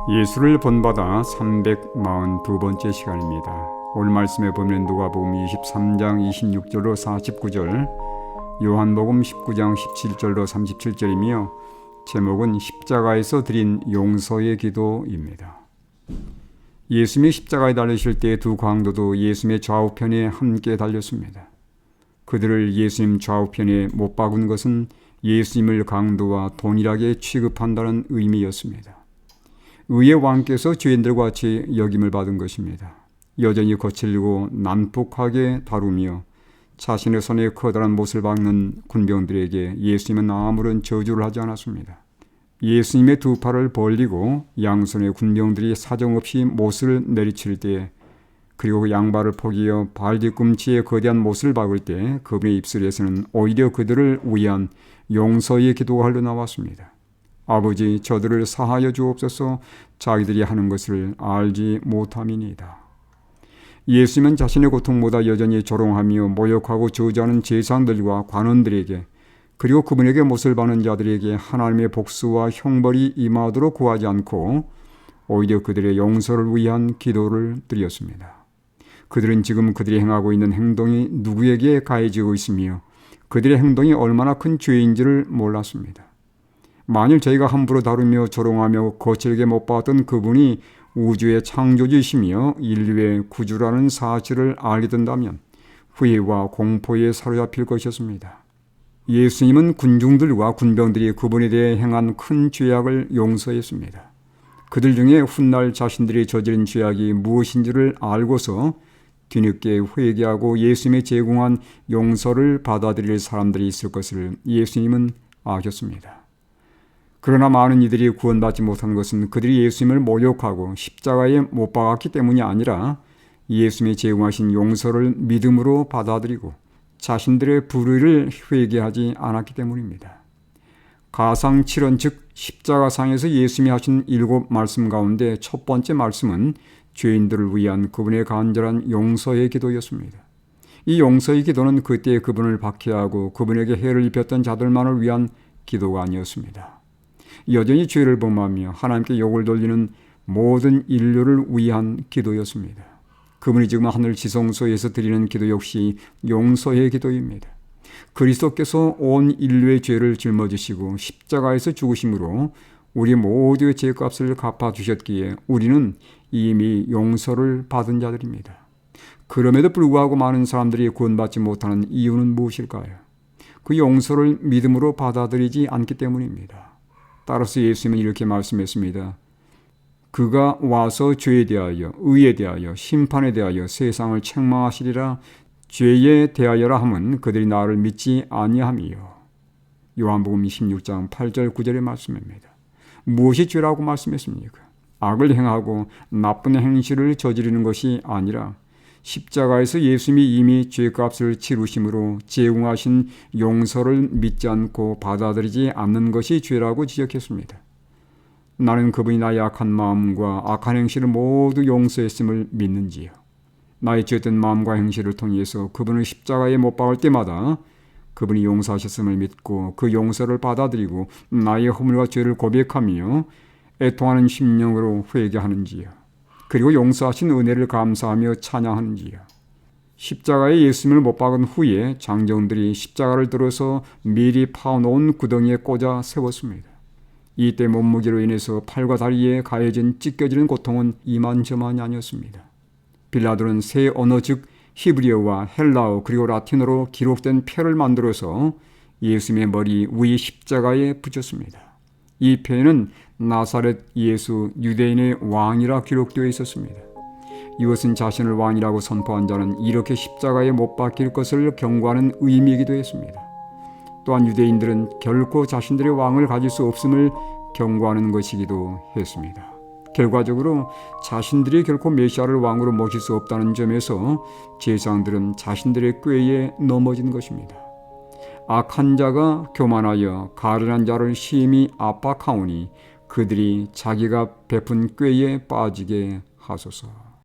예수를 본받아 342번째 시간입니다. 오늘 말씀에 보면 누가복음 23장 26절로 49절, 요한복음 19장 17절로 37절이며 제목은 십자가에서 드린 용서의 기도입니다. 예수님이 십자가에 달리실 때 두 강도도 예수님의 좌우편에 함께 달렸습니다. 그들을 예수님 좌우편에 못 박은 것은 예수님을 강도와 동일하게 취급한다는 의미였습니다. 의의 왕께서 죄인들과 같이 여김을 받은 것입니다. 여전히 거칠고 난폭하게 다루며 자신의 손에 커다란 못을 박는 군병들에게 예수님은 아무런 저주를 하지 않았습니다. 예수님의 두 팔을 벌리고 양손의 군병들이 사정없이 못을 내리칠 때, 그리고 그 양발을 포기하여 발 뒤꿈치에 거대한 못을 박을 때 그분의 입술에서는 오히려 그들을 위한 용서의 기도가 흘러나왔습니다. 아버지, 저들을 사하여 주옵소서. 자기들이 하는 것을 알지 못함이니이다. 예수님은 자신의 고통보다 여전히 조롱하며 모욕하고 저주하는 제사장들과 관원들에게, 그리고 그분에게 못을 박는 자들에게 하나님의 복수와 형벌이 임하도록 구하지 않고 오히려 그들의 용서를 위한 기도를 드렸습니다. 그들은 지금 그들이 행하고 있는 행동이 누구에게 가해지고 있으며 그들의 행동이 얼마나 큰 죄인지를 몰랐습니다. 만일 저희가 함부로 다루며 조롱하며 거칠게 못 박았던 그분이 우주의 창조주이시며 인류의 구주라는 사실을 알게 된다면 후회와 공포에 사로잡힐 것이었습니다. 예수님은 군중들과 군병들이 그분에 대해 행한 큰 죄악을 용서했습니다. 그들 중에 훗날 자신들이 저지른 죄악이 무엇인지를 알고서 뒤늦게 회개하고 예수님의 제공한 용서를 받아들일 사람들이 있을 것을 예수님은 아셨습니다. 그러나 많은 이들이 구원받지 못한 것은 그들이 예수님을 모욕하고 십자가에 못 박았기 때문이 아니라 예수님이 제공하신 용서를 믿음으로 받아들이고 자신들의 불의를 회개하지 않았기 때문입니다. 가상 7원 즉 십자가상에서 예수님이 하신 7 말씀 가운데 첫 번째 말씀은 죄인들을 위한 그분의 간절한 용서의 기도였습니다. 이 용서의 기도는 그때 그분을 박해하고 그분에게 해를 입혔던 자들만을 위한 기도가 아니었습니다. 여전히 죄를 범하며 하나님께 욕을 돌리는 모든 인류를 위한 기도였습니다. 그분이 지금 하늘 지성소에서 드리는 기도 역시 용서의 기도입니다. 그리스도께서 온 인류의 죄를 짊어지시고 십자가에서 죽으심으로 우리 모두의 죄값을 갚아주셨기에 우리는 이미 용서를 받은 자들입니다. 그럼에도 불구하고 많은 사람들이 구원받지 못하는 이유는 무엇일까요? 그 용서를 믿음으로 받아들이지 않기 때문입니다. 따라서 예수님은 이렇게 말씀했습니다. 그가 와서 죄에 대하여, 의에 대하여, 심판에 대하여 세상을 책망하시리라. 죄에 대하여라 함은 그들이 나를 믿지 아니함이요. 요한복음 16장 8절 9절의 말씀입니다. 무엇이 죄라고 말씀했습니까? 악을 행하고 나쁜 행실을 저지르는 것이 아니라 십자가에서 예수님이 이미 죄값을 치르심으로 제공하신 용서를 믿지 않고 받아들이지 않는 것이 죄라고 지적했습니다. 나는 그분이 나의 악한 마음과 악한 행실을 모두 용서했음을 믿는지요. 나의 죄된 마음과 행실을 통해서 그분을 십자가에 못 박을 때마다 그분이 용서하셨음을 믿고 그 용서를 받아들이고 나의 허물과 죄를 고백하며 애통하는 심령으로 회개하는지요. 그리고 용서하신 은혜를 감사하며 찬양하는지요. 십자가에 예수님을 못 박은 후에 장정들이 십자가를 들어서 미리 파놓은 구덩이에 꽂아 세웠습니다. 이때 몸무게로 인해서 팔과 다리에 가해진 찢겨지는 고통은 이만저만이 아니었습니다. 빌라도는 세 언어 즉 히브리어와 헬라어 그리고 라틴어로 기록된 표를 만들어서 예수님의 머리 위 십자가에 붙였습니다. 이 표에는 나사렛 예수 유대인의 왕이라 기록되어 있었습니다. 이것은 자신을 왕이라고 선포한 자는 이렇게 십자가에 못 박힐 것을 경고하는 의미이기도 했습니다. 또한 유대인들은 결코 자신들의 왕을 가질 수 없음을 경고하는 것이기도 했습니다. 결과적으로 자신들이 결코 메시아를 왕으로 모실 수 없다는 점에서 제사장들은 자신들의 꾀에 넘어진 것입니다. 악한 자가 교만하여 가련한 자를 심히 압박하오니 그들이 자기가 베푼 꾀에 빠지게 하소서.